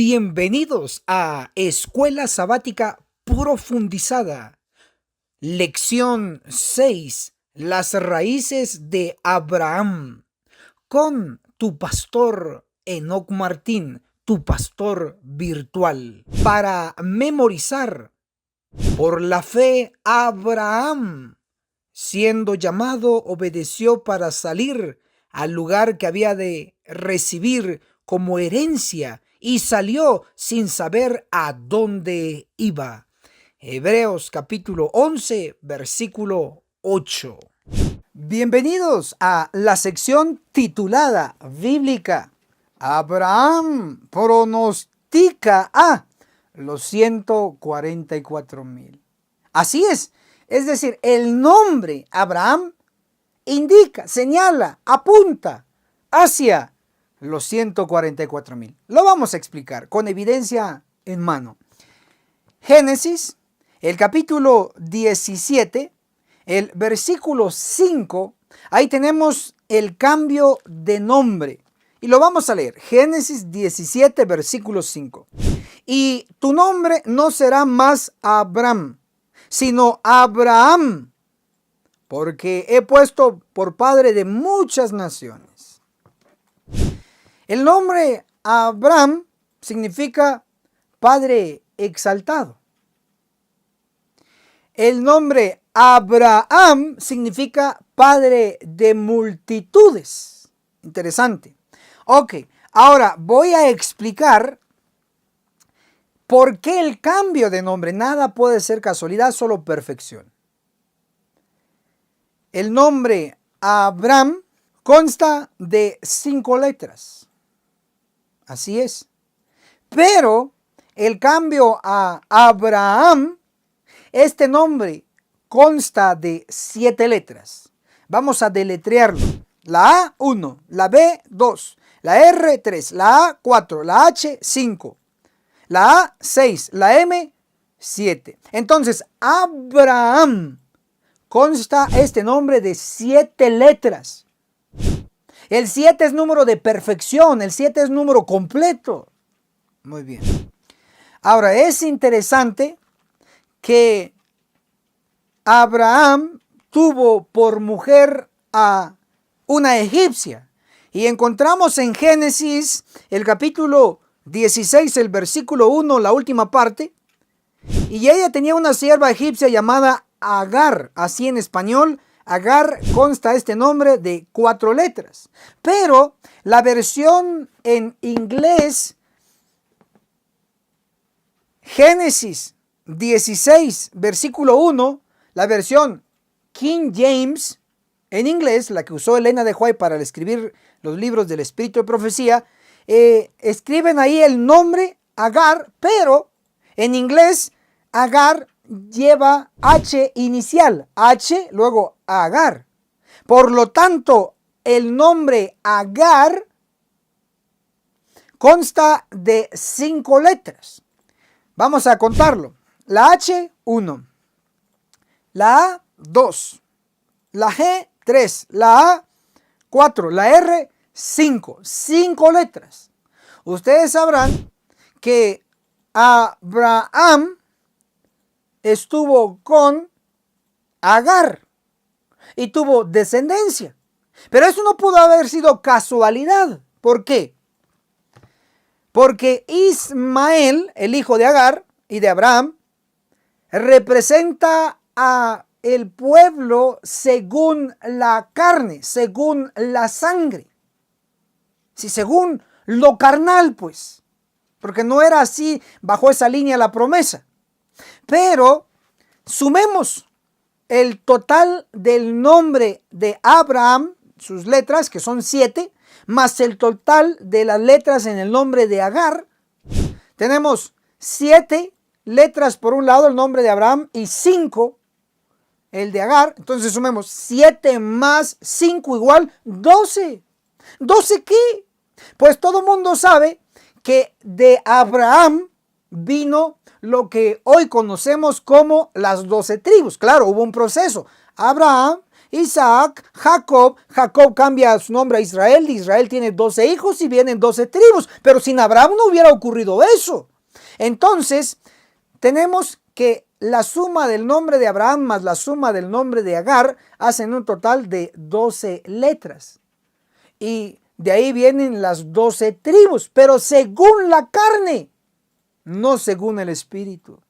Bienvenidos a Escuela Sabática Profundizada. Lección 6. Las raíces de Abraham. Con tu pastor Enoc Martín, tu pastor virtual. Para memorizar. Por la fe, Abraham, siendo llamado, obedeció para salir al lugar que había de recibir como herencia y salió sin saber a dónde iba. Hebreos capítulo 11, versículo 8. Bienvenidos a la sección titulada Bíblica. Abraham pronostica a los 144,000. Así es decir, el nombre Abraham indica, señala, apunta hacia los 144,000. Lo vamos a explicar con evidencia en mano. Génesis, el capítulo 17, el versículo 5, ahí tenemos el cambio de nombre. Y lo vamos a leer. Génesis 17, versículo 5. Y tu nombre no será más Abram, sino Abraham, porque he puesto por padre de muchas naciones. El nombre Abraham significa padre exaltado. El nombre Abraham significa padre de multitudes. Interesante. Ok, ahora voy a explicar por qué el cambio de nombre. Nada puede ser casualidad, solo perfección. El nombre Abraham consta de 5 letras. Así es. Pero el cambio a Abraham, este nombre consta de 7 letras. Vamos a deletrearlo. La A, 1, la B, 2, la R, 3, la A, 4, la H, 5, la A, 6, la M, 7. Entonces, Abraham consta este nombre de 7 letras. El 7 es número de perfección, el 7 es número completo. Muy bien. Ahora, es interesante que Abraham tuvo por mujer a una egipcia. Y encontramos en Génesis, el capítulo 16, el versículo 1, la última parte. Y ella tenía una sierva egipcia llamada Agar, así en español. Agar consta este nombre de 4 letras. Pero la versión en inglés, Génesis 16, versículo 1, la versión King James en inglés, la que usó Elena de White para escribir los libros del Espíritu de Profecía, escriben ahí el nombre Agar, pero en inglés Agar lleva H inicial, H, luego Agar. Por lo tanto, el nombre Agar consta de 5 letras. Vamos a contarlo. La H, 1. La A, 2. La G, 3. La A, 4. La R, 5. 5 letras. Ustedes sabrán que Abraham estuvo con Agar y tuvo descendencia. Pero eso no pudo haber sido casualidad. ¿Por qué? Porque Ismael, el hijo de Agar y de Abraham, representa a el pueblo según la carne, según la sangre. Sí, según lo carnal, pues. Porque no era así bajo esa línea la promesa. Pero sumemos el total del nombre de Abraham, sus letras, que son 7, más el total de las letras en el nombre de Agar. Tenemos 7 letras por un lado, el nombre de Abraham, y 5 el de Agar. Entonces sumemos 7 más 5 igual 12. ¿12 qué? Pues todo el mundo sabe que de Abraham vino lo que hoy conocemos como las 12 tribus. Claro, hubo un proceso. Abraham Isaac, Jacob. Jacob cambia su nombre a Israel. Israel tiene 12 hijos y vienen 12 tribus. Pero sin Abraham no hubiera ocurrido eso. Entonces, tenemos que la suma del nombre de Abraham más la suma del nombre de Agar hacen un total de 12 letras. Y de ahí vienen las 12 tribus, pero según la carne, no según el espíritu.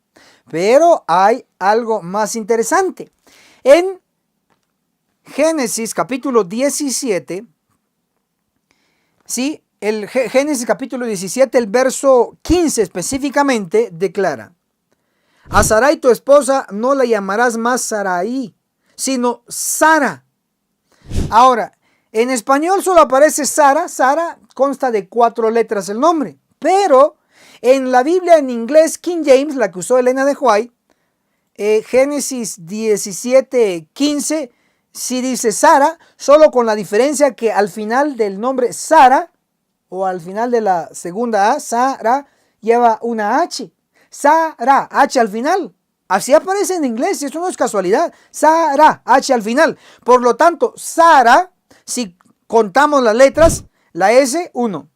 Pero hay algo más interesante. En Génesis capítulo 17, ¿sí? El Génesis capítulo 17, el verso 15 específicamente declara: a Sarai tu esposa no la llamarás más Sarai, sino Sara. Ahora, en español solo aparece Sara. Sara consta de 4 letras el nombre, pero en la Biblia en inglés King James, la que usó Elena de White, Génesis 17:15, sí dice Sara, solo con la diferencia que al final del nombre Sara, o al final de la segunda A, Sara, lleva una H. Sara, H al final. Así aparece en inglés y eso no es casualidad. Sara, H al final. Por lo tanto, Sara, si contamos las letras, la S, 1,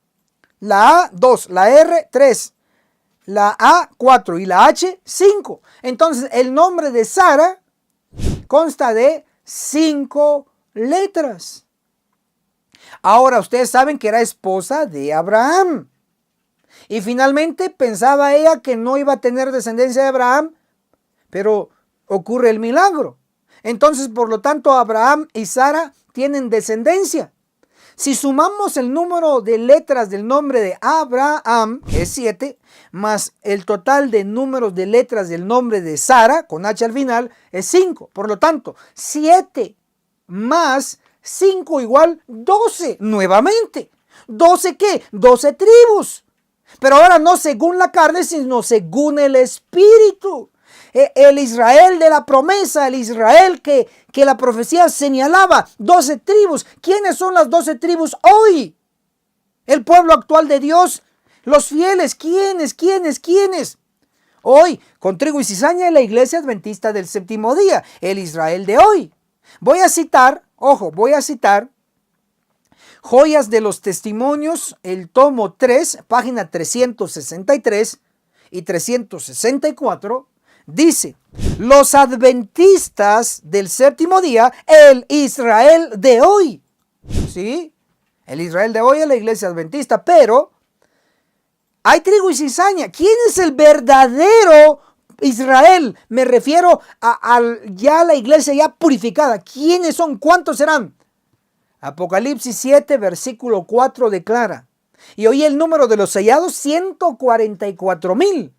la A, 2, la R, 3, la A, 4 y la H, 5. Entonces, el nombre de Sara consta de 5 letras. Ahora, ustedes saben que era esposa de Abraham. Y finalmente pensaba ella que no iba a tener descendencia de Abraham, pero ocurre el milagro. Entonces, por lo tanto, Abraham y Sara tienen descendencia. Si sumamos el número de letras del nombre de Abraham, que es 7, más el total de números de letras del nombre de Sara, con H al final, es 5. Por lo tanto, 7 más 5 igual 12 nuevamente. ¿12 qué? 12 tribus. Pero ahora no según la carne, sino según el espíritu. El Israel de la promesa, el Israel que la profecía señalaba, 12 tribus. ¿Quiénes son las 12 tribus hoy? El pueblo actual de Dios, los fieles. ¿Quiénes? Hoy, con trigo y cizaña, la iglesia adventista del séptimo día, el Israel de hoy. Voy a citar Joyas de los Testimonios, el tomo 3, página 363 y 364, dice: los adventistas del séptimo día, el Israel de hoy. ¿Sí? El Israel de hoy es la iglesia adventista, pero hay trigo y cizaña. ¿Quién es el verdadero Israel? Me refiero a ya la iglesia ya purificada. ¿Quiénes son? ¿Cuántos serán? Apocalipsis 7, versículo 4 declara: y oí el número de los sellados, 144,000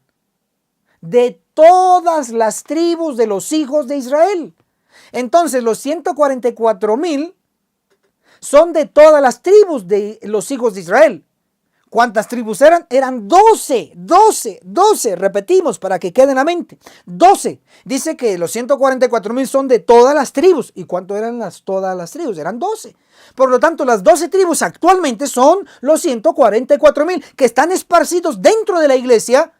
de todas las tribus de los hijos de Israel. Entonces los 144,000 son de todas las tribus de los hijos de Israel. ¿Cuántas tribus eran? Eran 12, repetimos para que quede en la mente, 12. Dice que los 144,000 son de todas las tribus. ¿Y cuánto eran todas las tribus? Eran 12. Por lo tanto, las 12 tribus actualmente son los 144,000 que están esparcidos dentro de la iglesia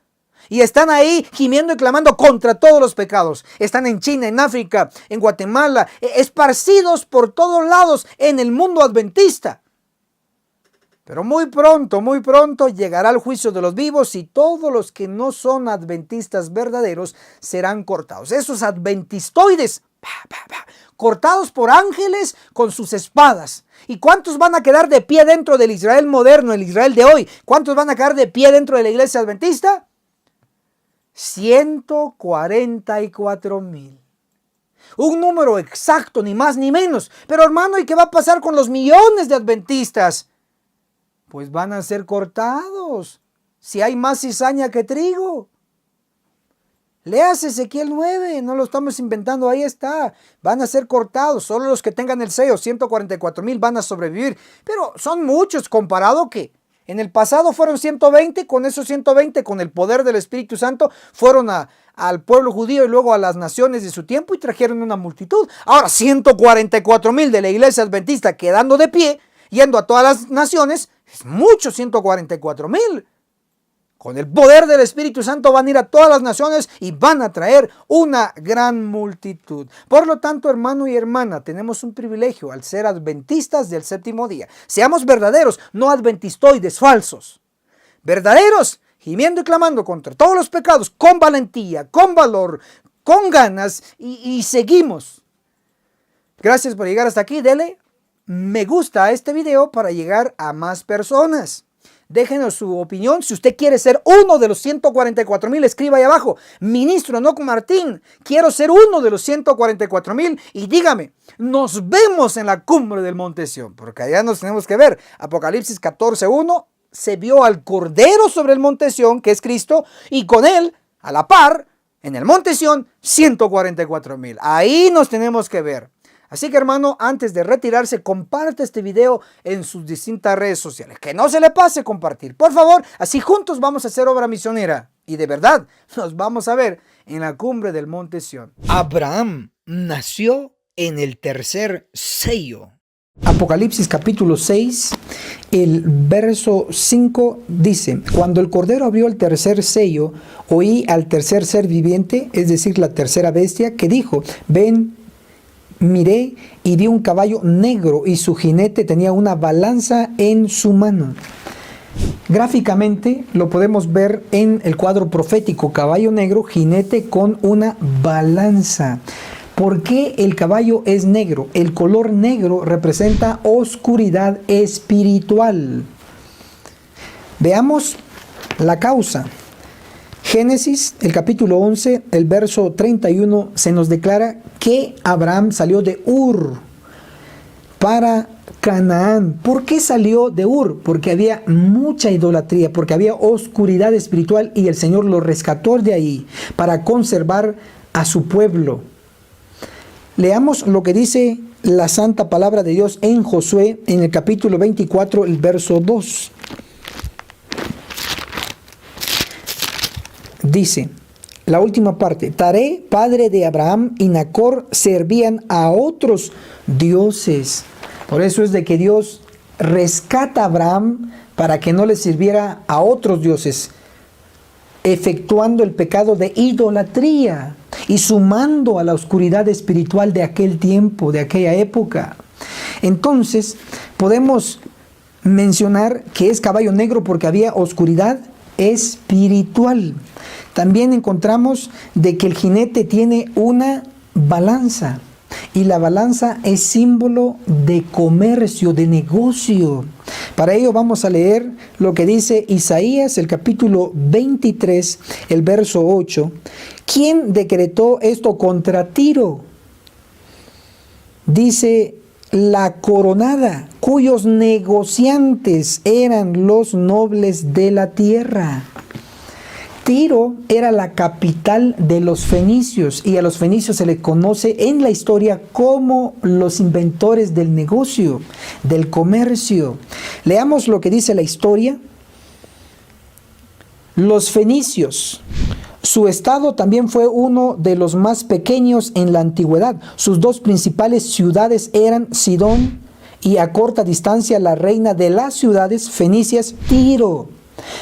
y están ahí gimiendo y clamando contra todos los pecados. Están en China, en África, en Guatemala, esparcidos por todos lados en el mundo adventista. Pero muy pronto llegará el juicio de los vivos y todos los que no son adventistas verdaderos serán cortados. Esos adventistoides, cortados por ángeles con sus espadas. ¿Y cuántos van a quedar de pie dentro del Israel moderno, el Israel de hoy? ¿Cuántos van a quedar de pie dentro de la iglesia adventista? 144,000. Un número exacto, ni más ni menos. Pero hermano, ¿y qué va a pasar con los millones de adventistas? Pues van a ser cortados, si hay más cizaña que trigo. Léase Ezequiel 9, no lo estamos inventando, ahí está. Van a ser cortados, solo los que tengan el sello, 144,000 van a sobrevivir. Pero son muchos comparado que en el pasado fueron 120, con esos 120, con el poder del Espíritu Santo, fueron al pueblo judío y luego a las naciones de su tiempo y trajeron una multitud. Ahora 144,000 de la iglesia adventista quedando de pie, yendo a todas las naciones. Es mucho, 144,000. Con el poder del Espíritu Santo van a ir a todas las naciones y van a traer una gran multitud. Por lo tanto, hermano y hermana, tenemos un privilegio al ser adventistas del séptimo día. Seamos verdaderos, no adventistoides falsos. Verdaderos, gimiendo y clamando contra todos los pecados, con valentía, con valor, con ganas y seguimos. Gracias por llegar hasta aquí. Dele me gusta a este video para llegar a más personas. Déjenos su opinión. Si usted quiere ser uno de los 144,000, escriba ahí abajo. Ministro Enoc Martín, quiero ser uno de los 144,000 y dígame, nos vemos en la cumbre del Monte Sión, porque allá nos tenemos que ver. Apocalipsis 14:1, se vio al Cordero sobre el Monte Sión, que es Cristo, y con él, a la par, en el Monte Sión, 144,000. Ahí nos tenemos que ver. Así que, hermano, antes de retirarse, comparte este video en sus distintas redes sociales. Que no se le pase compartir, por favor. Así juntos vamos a hacer obra misionera. Y de verdad, nos vamos a ver en la cumbre del Monte Sión. Abraham nació en el tercer sello. Apocalipsis capítulo 6, el verso 5 dice: cuando el Cordero abrió el tercer sello, oí al tercer ser viviente, es decir, la tercera bestia, que dijo: ven. Miré y vi un caballo negro y su jinete tenía una balanza en su mano. Gráficamente lo podemos ver en el cuadro profético: caballo negro, jinete con una balanza. ¿Por qué el caballo es negro? El color negro representa oscuridad espiritual. Veamos la causa. Génesis, el capítulo 11, el verso 31, se nos declara que Abraham salió de Ur para Canaán. ¿Por qué salió de Ur? Porque había mucha idolatría, porque había oscuridad espiritual y el Señor lo rescató de ahí para conservar a su pueblo. Leamos lo que dice la santa palabra de Dios en Josué, en el capítulo 24, el verso 2. Dice, la última parte: Taré, padre de Abraham, y Nacor servían a otros dioses. Por eso es de que Dios rescata a Abraham para que no le sirviera a otros dioses, efectuando el pecado de idolatría y sumando a la oscuridad espiritual de aquel tiempo, de aquella época. Entonces, podemos mencionar que es caballo negro porque había oscuridad espiritual. También encontramos de que el jinete tiene una balanza y la balanza es símbolo de comercio, de negocio. Para ello vamos a leer lo que dice Isaías, el capítulo 23, el verso 8. ¿Quién decretó esto contra Tiro? Dice: la coronada, cuyos negociantes eran los nobles de la tierra. Tiro era la capital de los fenicios y a los fenicios se les conoce en la historia como los inventores del negocio, del comercio. Leamos lo que dice la historia. Los fenicios, su estado también fue uno de los más pequeños en la antigüedad. Sus dos principales ciudades eran Sidón y a corta distancia la reina de las ciudades fenicias, Tiro.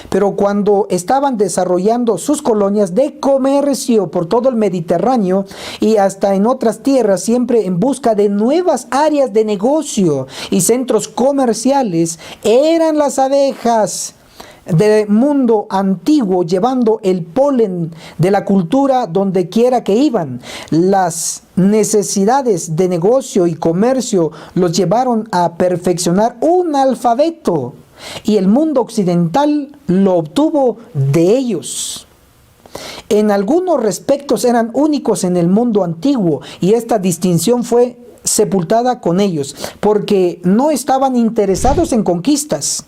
Pero cuando estaban desarrollando sus colonias de comercio por todo el Mediterráneo y hasta en otras tierras, siempre en busca de nuevas áreas de negocio y centros comerciales, eran las abejas del mundo antiguo llevando el polen de la cultura donde quiera que iban. Las necesidades de negocio y comercio los llevaron a perfeccionar un alfabeto y el mundo occidental lo obtuvo de ellos. En algunos respectos eran únicos en el mundo antiguo y esta distinción fue sepultada con ellos porque no estaban interesados en conquistas,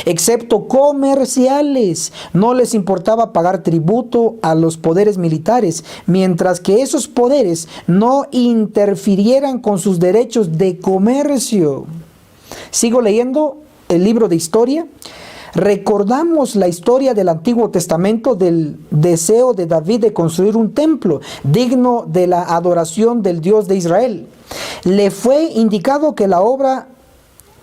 excepto comerciales. No les importaba pagar tributo a los poderes militares, mientras que esos poderes no interfirieran con sus derechos de comercio. Sigo leyendo el libro de historia. Recordamos la historia del Antiguo Testamento del deseo de David de construir un templo digno de la adoración del Dios de Israel. Le fue indicado que la obra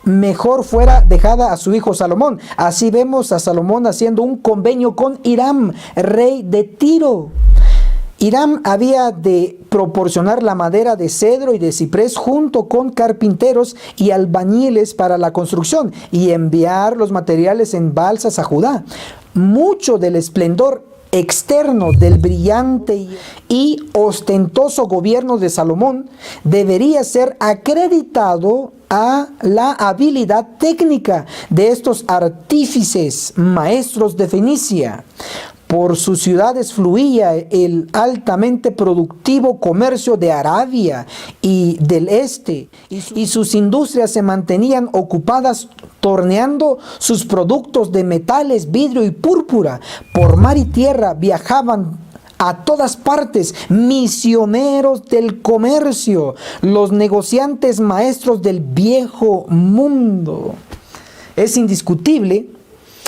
mejor fuera dejada a su hijo Salomón. Así vemos a Salomón haciendo un convenio con Hiram, rey de Tiro. Hiram había de proporcionar la madera de cedro y de ciprés junto con carpinteros y albañiles para la construcción y enviar los materiales en balsas a Judá. Mucho del esplendor externo del brillante y ostentoso gobierno de Salomón debería ser acreditado a la habilidad técnica de estos artífices maestros de Fenicia. Por sus ciudades fluía el altamente productivo comercio de Arabia y del este, y sus industrias se mantenían ocupadas torneando sus productos de metales, vidrio y púrpura. Por mar y tierra viajaban a todas partes misioneros del comercio, los negociantes maestros del viejo mundo. Es indiscutible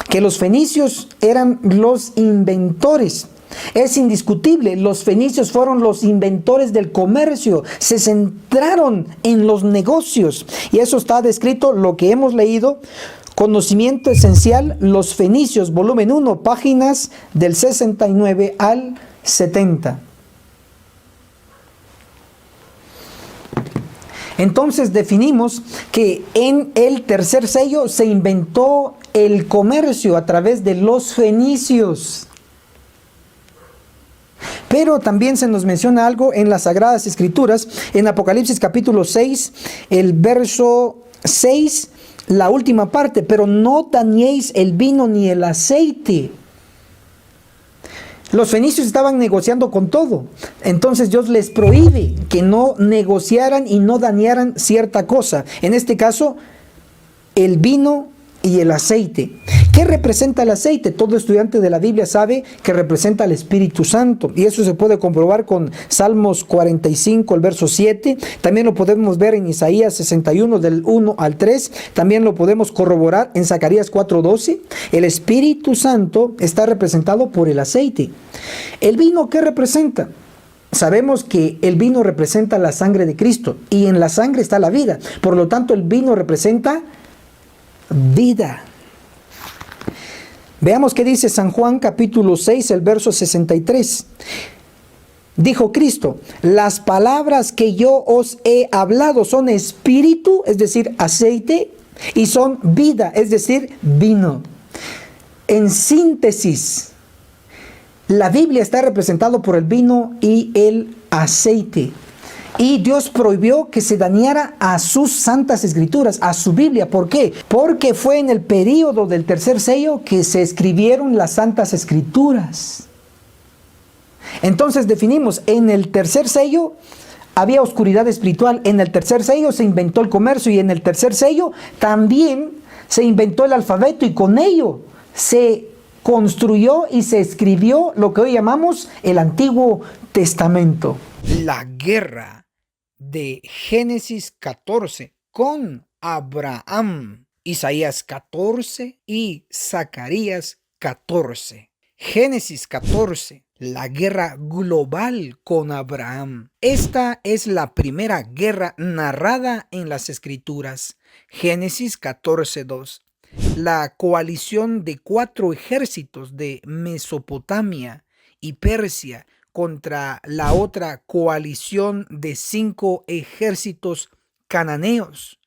que los fenicios eran los inventores. Es indiscutible, los fenicios fueron los inventores del comercio, se centraron en los negocios. Y eso está descrito, lo que hemos leído, Conocimiento Esencial, Los Fenicios, volumen 1, páginas del 69 al 70. Entonces definimos que en el tercer sello se inventó el comercio a través de los fenicios. Pero también se nos menciona algo en las Sagradas Escrituras, en Apocalipsis capítulo 6, el verso 6, la última parte: pero no dañéis el vino ni el aceite. Los fenicios estaban negociando con todo. Entonces Dios les prohíbe que no negociaran y no dañaran cierta cosa. En este caso, el vino y el aceite. ¿Qué representa el aceite? Todo estudiante de la Biblia sabe que representa al Espíritu Santo. Y eso se puede comprobar con Salmos 45, el verso 7. También lo podemos ver en Isaías 61, del 1 al 3. También lo podemos corroborar en Zacarías 4:12. El Espíritu Santo está representado por el aceite. ¿El vino qué representa? Sabemos que el vino representa la sangre de Cristo. Y en la sangre está la vida. Por lo tanto, el vino representa vida. Veamos qué dice San Juan capítulo 6, el verso 63. Dijo Cristo: las palabras que yo os he hablado son espíritu, es decir, aceite, y son vida, es decir, vino. En síntesis, la Biblia está representada por el vino y el aceite. Y Dios prohibió que se dañara a sus santas escrituras, a su Biblia. ¿Por qué? Porque fue en el período del tercer sello que se escribieron las santas escrituras. Entonces definimos, en el tercer sello había oscuridad espiritual, en el tercer sello se inventó el comercio y en el tercer sello también se inventó el alfabeto y con ello se construyó y se escribió lo que hoy llamamos el Antiguo Testamento. La guerra de Génesis 14 con Abraham, Isaías 14 y Zacarías 14. Génesis 14, la guerra global con Abraham. Esta es la primera guerra narrada en las Escrituras. Génesis 14:2. La coalición de 4 ejércitos de Mesopotamia y Persia contra la otra coalición de 5 ejércitos cananeos,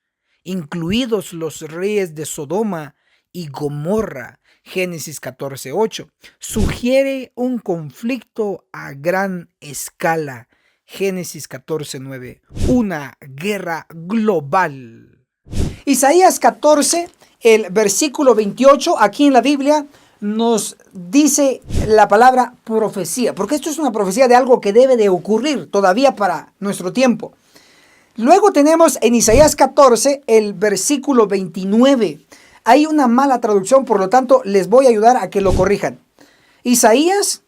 incluidos los reyes de Sodoma y Gomorra. Génesis 14:8. Sugiere un conflicto a gran escala. Génesis 14:9. Una guerra global. Isaías 14, el versículo 28, aquí en la Biblia nos dice la palabra profecía, porque esto es una profecía de algo que debe de ocurrir todavía para nuestro tiempo. Luego tenemos en Isaías 14 el versículo 29. Hay una mala traducción, por lo tanto les voy a ayudar a que lo corrijan. Isaías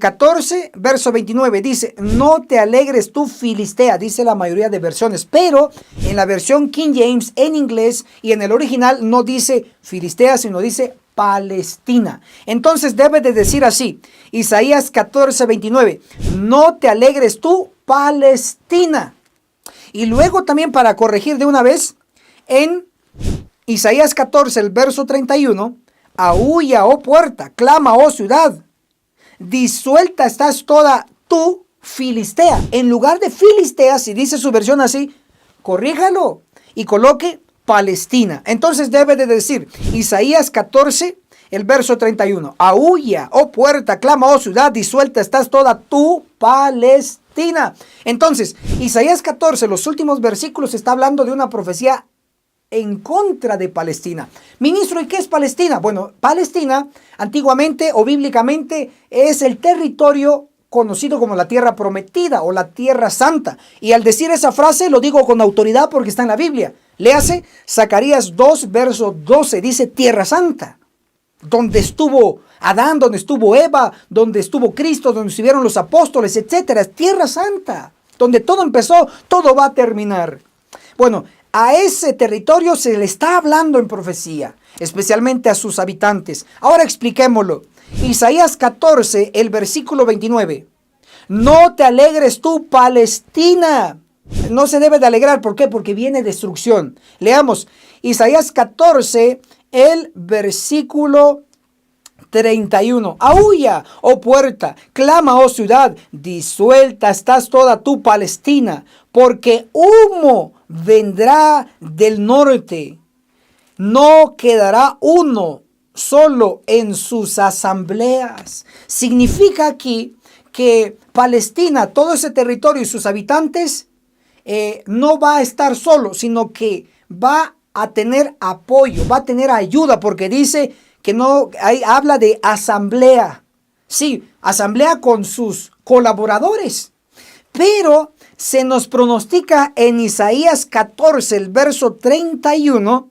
14, verso 29 dice: no te alegres tú, Filistea, dice la mayoría de versiones, pero en la versión King James en inglés y en el original no dice Filistea, sino dice Palestina. Entonces debe de decir así, Isaías 14, 29, no te alegres tú, Palestina. Y luego también, para corregir de una vez, en Isaías 14, el verso 31, aúlla, oh puerta, clama, oh ciudad, disuelta estás toda tú, Filistea. En lugar de Filistea, si dice su versión así, corríjalo y coloque Palestina. Entonces debe de decir Isaías 14, el verso 31. Aúlla, oh puerta, clama, oh ciudad, disuelta estás toda tu Palestina. Entonces, Isaías 14, los últimos versículos, está hablando de una profecía en contra de Palestina. Ministro, ¿y qué es Palestina? Bueno, Palestina, antiguamente o bíblicamente, es el territorio conocido como la tierra prometida o la tierra santa. Y al decir esa frase lo digo con autoridad porque está en la Biblia. Léase Zacarías 2, verso 12, dice tierra santa. Donde estuvo Adán, donde estuvo Eva, donde estuvo Cristo, donde estuvieron los apóstoles, etcétera. Es tierra santa. Donde todo empezó, todo va a terminar. Bueno, a ese territorio se le está hablando en profecía, especialmente a sus habitantes. Ahora expliquémoslo. Isaías 14, el versículo 29. No te alegres tú, Palestina. No se debe de alegrar. ¿Por qué? Porque viene destrucción. Leamos Isaías 14, el versículo 31. Aúlla, oh puerta, clama, oh ciudad, disuelta estás toda tu Palestina, porque humo vendrá del norte. No quedará uno solo en sus asambleas. Significa aquí que Palestina, todo ese territorio y sus habitantes, no va a estar solo, sino que va a tener apoyo, va a tener ayuda, porque dice que no, ahí habla de asamblea. Sí, asamblea con sus colaboradores. Pero se nos pronostica en Isaías 14, el verso 31,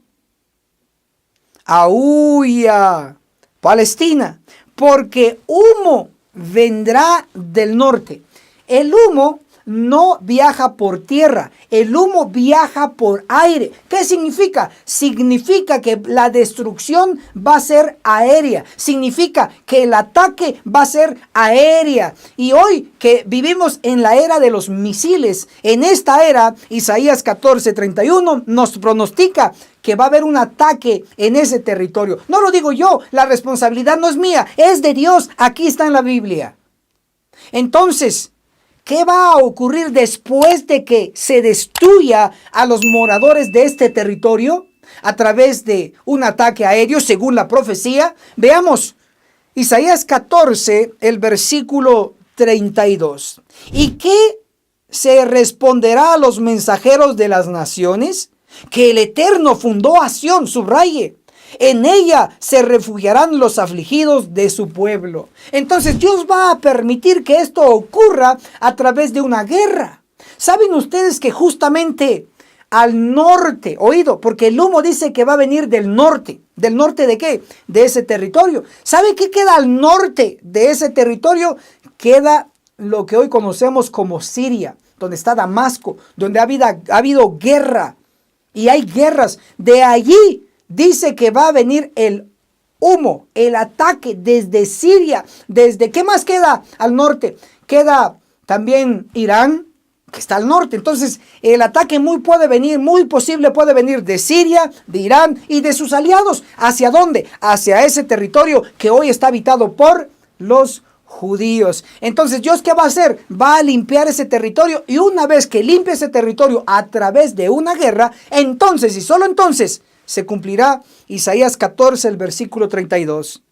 aúlla, Palestina, porque humo vendrá del norte. El humo no viaja por tierra, el humo viaja por aire. ¿Qué significa? Significa que la destrucción va a ser aérea, significa que el ataque va a ser aérea. Y hoy que vivimos en la era de los misiles, en esta era, Isaías 14, 31 nos pronostica que va a haber un ataque en ese territorio. No lo digo yo, la responsabilidad no es mía, es de Dios. Aquí está en la Biblia. Entonces, ¿qué va a ocurrir después de que se destruya a los moradores de este territorio a través de un ataque aéreo, según la profecía? Veamos Isaías 14, el versículo 32. ¿Y qué se responderá a los mensajeros de las naciones? Que el Eterno fundó a Sión, subraye. En ella se refugiarán los afligidos de su pueblo. Entonces Dios va a permitir que esto ocurra a través de una guerra. ¿Saben ustedes que justamente al norte, oído, porque el humo dice que va a venir del norte? ¿Del norte de qué? De ese territorio. ¿Sabe qué queda al norte de ese territorio? Queda lo que hoy conocemos como Siria, donde está Damasco, donde ha habido guerra. Y hay guerras. De allí dice que va a venir el humo, el ataque desde Siria. ¿Qué más queda al norte? Queda también Irán, que está al norte. Entonces el ataque muy posible puede venir de Siria, de Irán y de sus aliados. ¿Hacia dónde? Hacia ese territorio que hoy está habitado por los judíos. Entonces Dios, ¿qué va a hacer? Va a limpiar ese territorio, y una vez que limpie ese territorio a través de una guerra, entonces y solo entonces se cumplirá Isaías 14, el versículo 32.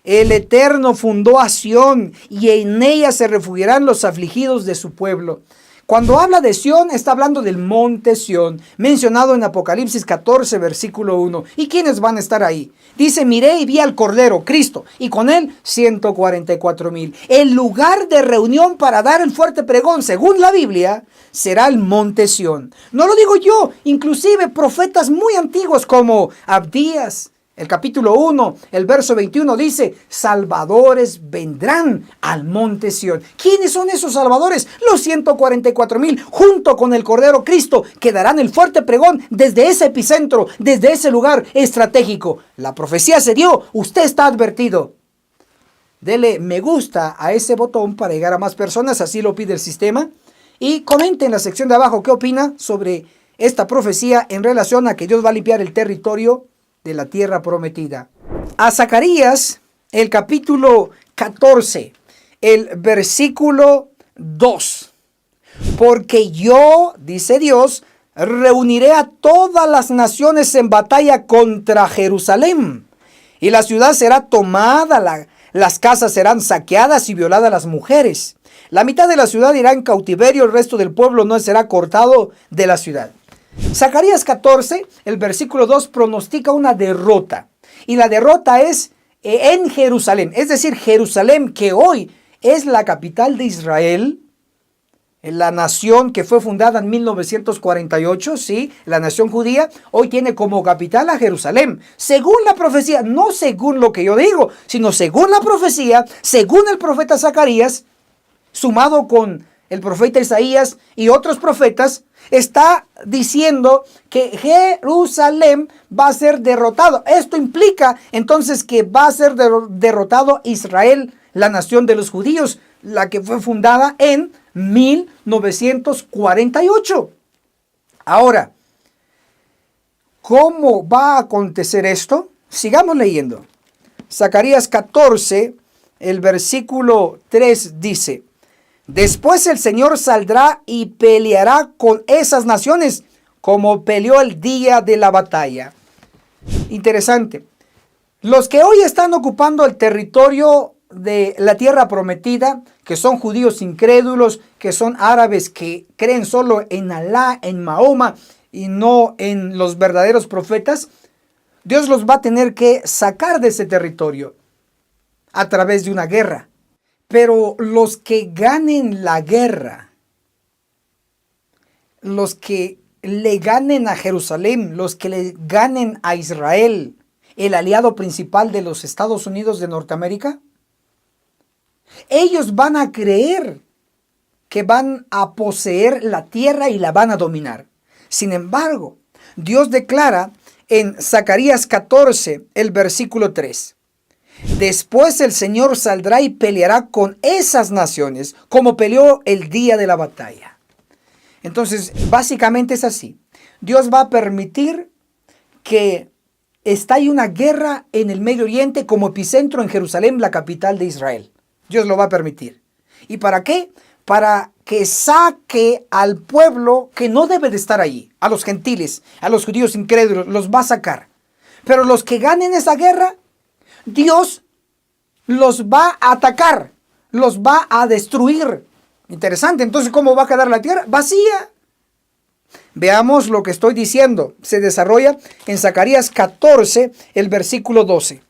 El Eterno fundó a Sión, y en ella se refugiarán los afligidos de su pueblo. Cuando habla de Sión, está hablando del monte Sión, mencionado en Apocalipsis 14, versículo 1. ¿Y quiénes van a estar ahí? Dice, miré y vi al Cordero, Cristo, y con él 144,000. El lugar de reunión para dar el fuerte pregón, según la Biblia, será el monte Sión. No lo digo yo, inclusive profetas muy antiguos como Abdías, el capítulo 1, el verso 21 dice, salvadores vendrán al monte Sión. ¿Quiénes son esos salvadores? Los 144,000, junto con el Cordero Cristo, que darán el fuerte pregón desde ese epicentro, desde ese lugar estratégico. La profecía se dio, usted está advertido. Dele me gusta a ese botón para llegar a más personas, así lo pide el sistema. Y comente en la sección de abajo qué opina sobre esta profecía en relación a que Dios va a limpiar el territorio de la tierra prometida. A Zacarías, el capítulo 14, el versículo 2. Porque yo, dice Dios, reuniré a todas las naciones en batalla contra Jerusalén, y la ciudad será tomada, las casas serán saqueadas y violadas las mujeres. La mitad de la ciudad irá en cautiverio, el resto del pueblo no será cortado de la ciudad. Zacarías 14, el versículo 2 pronostica una derrota. Y la derrota es en Jerusalén. Es decir, Jerusalén, que hoy es la capital de Israel, la nación que fue fundada en 1948, sí, la nación judía, hoy tiene como capital a Jerusalén. Según la profecía, no según lo que yo digo, sino según la profecía, según el profeta Zacarías, sumado con el profeta Isaías y otros profetas, está diciendo que Jerusalén va a ser derrotado. Esto implica entonces que va a ser derrotado Israel, la nación de los judíos, la que fue fundada en 1948. Ahora, ¿cómo va a acontecer esto? Sigamos leyendo. Zacarías 14, el versículo 3 dice: después el Señor saldrá y peleará con esas naciones como peleó el día de la batalla. Interesante. Los que hoy están ocupando el territorio de la tierra prometida, que son judíos incrédulos, que son árabes que creen solo en Alá, en Mahoma y no en los verdaderos profetas, Dios los va a tener que sacar de ese territorio a través de una guerra. Pero los que ganen la guerra, los que le ganen a Jerusalén, los que le ganen a Israel, el aliado principal de los Estados Unidos de Norteamérica, ellos van a creer que van a poseer la tierra y la van a dominar. Sin embargo, Dios declara en Zacarías 14, el versículo 3. Después el Señor saldrá y peleará con esas naciones como peleó el día de la batalla. Entonces, básicamente es así. Dios va a permitir que estalle una guerra en el Medio Oriente como epicentro en Jerusalén, la capital de Israel. Dios lo va a permitir. ¿Y para qué? Para que saque al pueblo que no debe de estar allí, a los gentiles, a los judíos incrédulos, los va a sacar. Pero los que ganen esa guerra, Dios los va a atacar, los va a destruir. Interesante. Entonces, ¿cómo va a quedar la tierra? Vacía. Veamos lo que estoy diciendo. Se desarrolla en Zacarías 14, el versículo 12.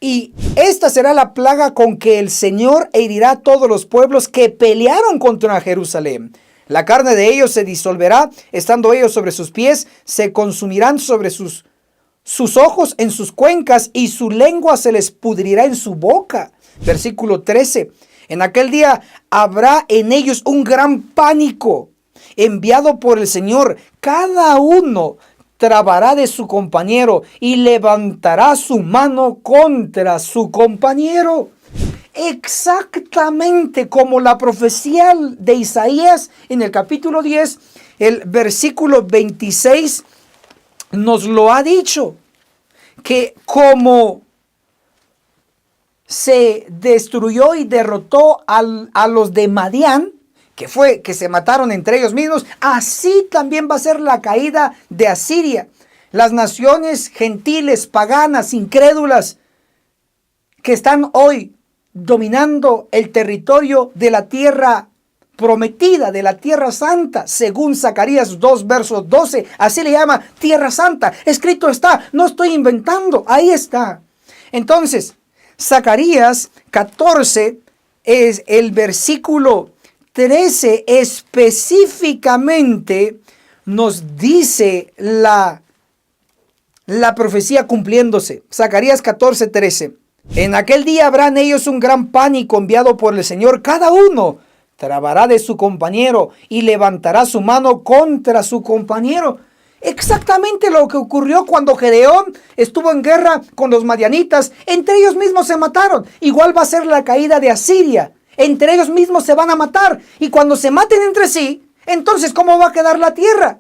Y esta será la plaga con que el Señor herirá a todos los pueblos que pelearon contra Jerusalén. La carne de ellos se disolverá, estando ellos sobre sus pies, se consumirán sobre sus ojos en sus cuencas, y su lengua se les pudrirá en su boca. Versículo 13. En aquel día habrá en ellos un gran pánico enviado por el Señor. Cada uno trabará de su compañero y levantará su mano contra su compañero. Exactamente como la profecía de Isaías en el capítulo 10, el versículo 26 nos lo ha dicho, que como se destruyó y derrotó a los de Madián, que se mataron entre ellos mismos, así también va a ser la caída de Asiria. Las naciones gentiles, paganas, incrédulas, que están hoy dominando el territorio de la tierra prometida, de la tierra santa, según Zacarías 2, verso 12, así le llama tierra santa. Escrito está, no estoy inventando, ahí está. Entonces, Zacarías 14 es el versículo 13, específicamente nos dice la profecía cumpliéndose. Zacarías 14, 13. En aquel día habrá en ellos un gran pánico enviado por el Señor. Cada uno trabará de su compañero y levantará su mano contra su compañero. Exactamente lo que ocurrió cuando Gedeón estuvo en guerra con los madianitas. Entre ellos mismos se mataron. Igual va a ser la caída de Asiria. Entre ellos mismos se van a matar. Y cuando se maten entre sí, entonces ¿cómo va a quedar la tierra?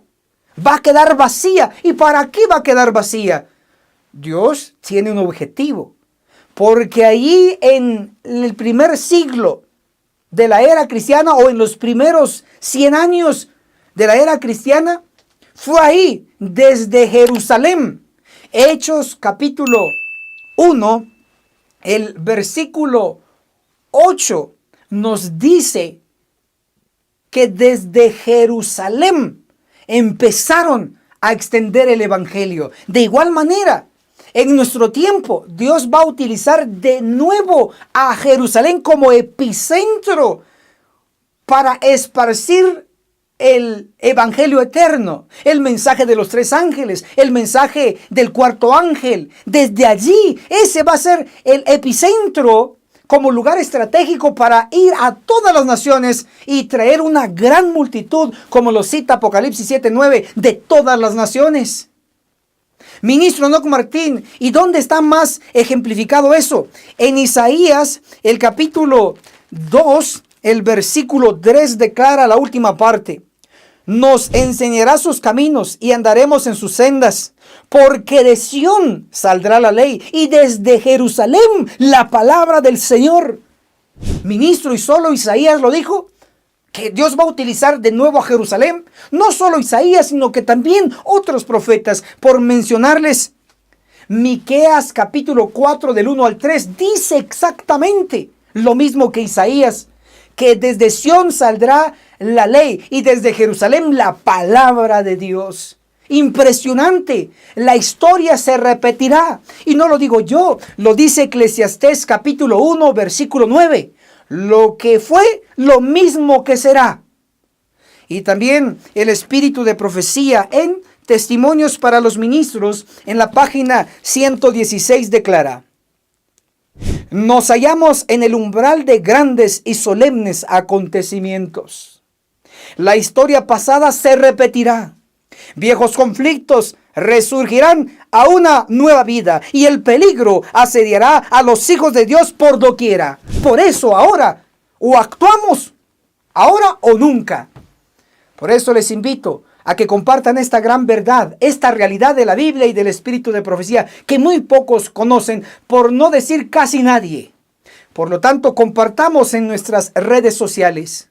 Va a quedar vacía. ¿Y para qué va a quedar vacía? Dios tiene un objetivo. Porque allí en el primer siglo de la era cristiana, o en los primeros 100 años de la era cristiana, fue ahí, desde Jerusalén. Hechos capítulo 1, el versículo 8 nos dice que desde Jerusalén empezaron a extender el evangelio. De igual manera, en nuestro tiempo, Dios va a utilizar de nuevo a Jerusalén como epicentro para esparcir el evangelio eterno, el mensaje de los 3 ángeles, el mensaje del 4.º ángel. Desde allí, ese va a ser el epicentro como lugar estratégico para ir a todas las naciones y traer una gran multitud, como lo cita Apocalipsis 7:9, de todas las naciones. Ministro Enoc Martín, ¿y dónde está más ejemplificado eso? En Isaías, el capítulo 2, el versículo 3 declara la última parte. Nos enseñará sus caminos y andaremos en sus sendas, porque de Sión saldrá la ley y desde Jerusalén la palabra del Señor. Ministro, ¿y solo Isaías lo dijo? Que Dios va a utilizar de nuevo a Jerusalén. No solo Isaías, sino que también otros profetas, por mencionarles. Miqueas capítulo 4 del 1 al 3 dice exactamente lo mismo que Isaías, que desde Sión saldrá la ley y desde Jerusalén la palabra de Dios. Impresionante, la historia se repetirá. Y no lo digo yo, lo dice Eclesiastés capítulo 1 versículo 9. Lo que fue, lo mismo que será. Y también el espíritu de profecía en Testimonios para los Ministros, en la página 116 declara: nos hallamos en el umbral de grandes y solemnes acontecimientos. La historia pasada se repetirá. Viejos conflictos resurgirán a una nueva vida y el peligro asediará a los hijos de Dios por doquiera. Por eso ahora o actuamos, ahora o nunca. Por eso les invito a que compartan esta gran verdad, esta realidad de la Biblia y del espíritu de profecía que muy pocos conocen, por no decir casi nadie. Por lo tanto, compartamos en nuestras redes sociales.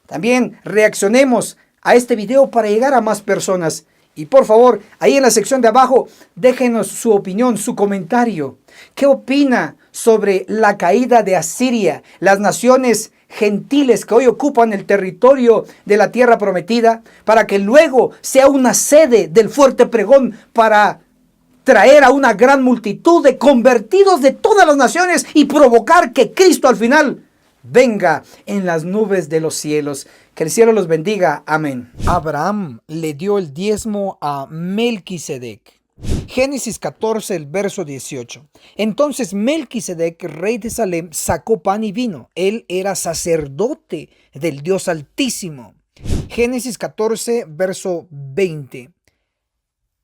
También reaccionemos a este video para llegar a más personas. Y por favor, ahí en la sección de abajo, déjenos su opinión, su comentario. ¿Qué opina sobre la caída de Asiria, las naciones gentiles que hoy ocupan el territorio de la tierra prometida, para que luego sea una sede del fuerte pregón para traer a una gran multitud de convertidos de todas las naciones y provocar que Cristo al final venga en las nubes de los cielos? Que el cielo los bendiga. Amén. Abraham le dio el diezmo a Melquisedec. Génesis 14, el verso 18. Entonces Melquisedec, rey de Salem, sacó pan y vino. Él era sacerdote del Dios Altísimo. Génesis 14, verso 20.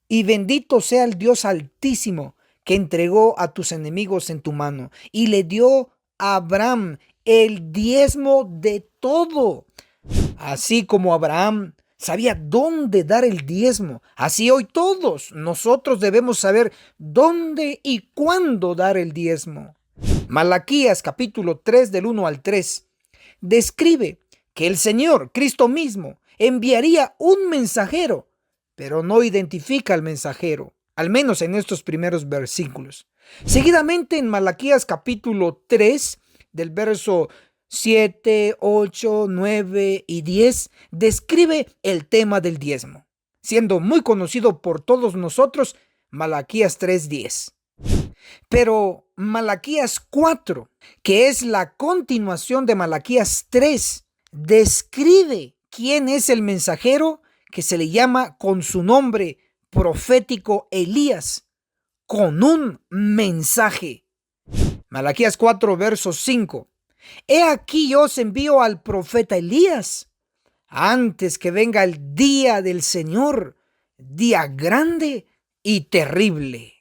Y bendito sea el Dios Altísimo, que entregó a tus enemigos en tu mano, y le dio a Abraham el diezmo de todo. Así como Abraham sabía dónde dar el diezmo, así hoy todos nosotros debemos saber dónde y cuándo dar el diezmo. Malaquías capítulo 3 del 1 al 3 describe que el Señor, Cristo mismo, enviaría un mensajero, pero no identifica al mensajero, al menos en estos primeros versículos. Seguidamente en Malaquías capítulo 3 del verso 7, 8, 9 y 10 describe el tema del diezmo, siendo muy conocido por todos nosotros Malaquías 3:10. Pero Malaquías 4, que es la continuación de Malaquías 3, describe quién es el mensajero que se le llama con su nombre profético Elías, con un mensaje. Malaquías 4, verso 5. He aquí yo os envío al profeta Elías, antes que venga el día del Señor, día grande y terrible.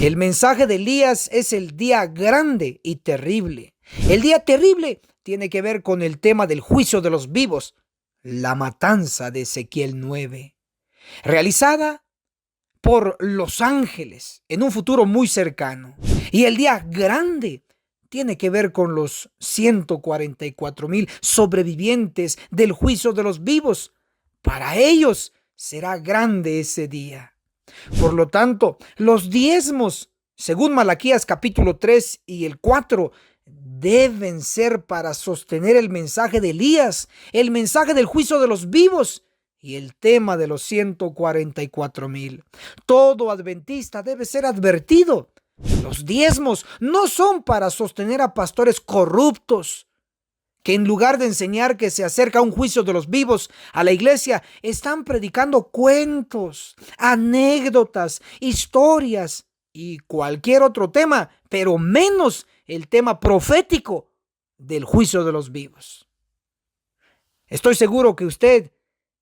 El mensaje de Elías es el día grande y terrible. El día terrible tiene que ver con el tema del juicio de los vivos, la matanza de Ezequiel 9. realizada por los ángeles en un futuro muy cercano. Y el día grande tiene que ver con los 144,000 sobrevivientes del juicio de los vivos. Para ellos será grande ese día. Por lo tanto, los diezmos, según Malaquías capítulo 3 y el 4, deben ser para sostener el mensaje de Elías, el mensaje del juicio de los vivos y el tema de los 144,000. Todo adventista debe ser advertido. Los diezmos no son para sostener a pastores corruptos, que en lugar de enseñar que se acerca un juicio de los vivos a la iglesia, están predicando cuentos, anécdotas, historias y cualquier otro tema, pero menos el tema profético del juicio de los vivos. Estoy seguro que usted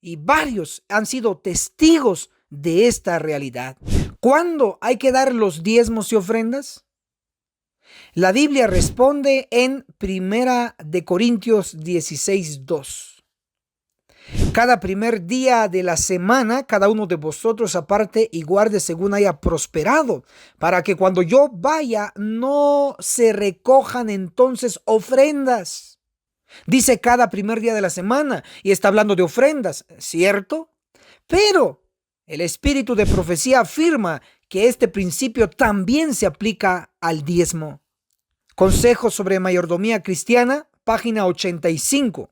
y varios han sido testigos de esta realidad. ¿Cuándo hay que dar los diezmos y ofrendas? La Biblia responde en 1 Corintios 16:2. Cada primer día de la semana, cada uno de vosotros aparte y guarde según haya prosperado, para que cuando yo vaya no se recojan entonces ofrendas. Dice cada primer día de la semana y está hablando de ofrendas, ¿cierto? Pero el espíritu de profecía afirma que este principio también se aplica al diezmo. Consejos sobre mayordomía cristiana, página 85.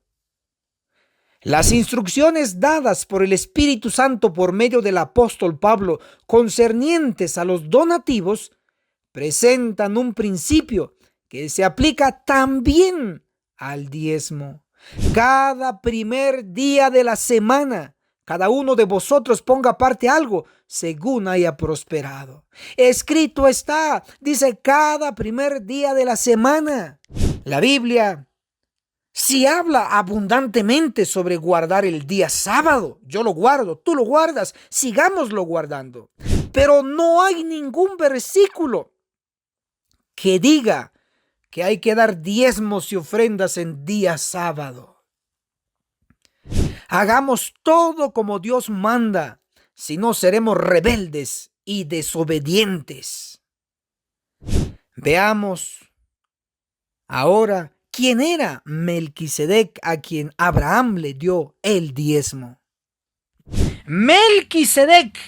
Las instrucciones dadas por el Espíritu Santo por medio del apóstol Pablo concernientes a los donativos presentan un principio que se aplica también al diezmo. Cada primer día de la semana, cada uno de vosotros ponga aparte algo según haya prosperado. Escrito está, dice cada primer día de la semana. La Biblia sí habla abundantemente sobre guardar el día sábado. Yo lo guardo, tú lo guardas, sigámoslo guardando. Pero no hay ningún versículo que diga que hay que dar diezmos y ofrendas en día sábado. Hagamos todo como Dios manda, si no seremos rebeldes y desobedientes. Veamos ahora quién era Melquisedec a quien Abraham le dio el diezmo. Melquisedec,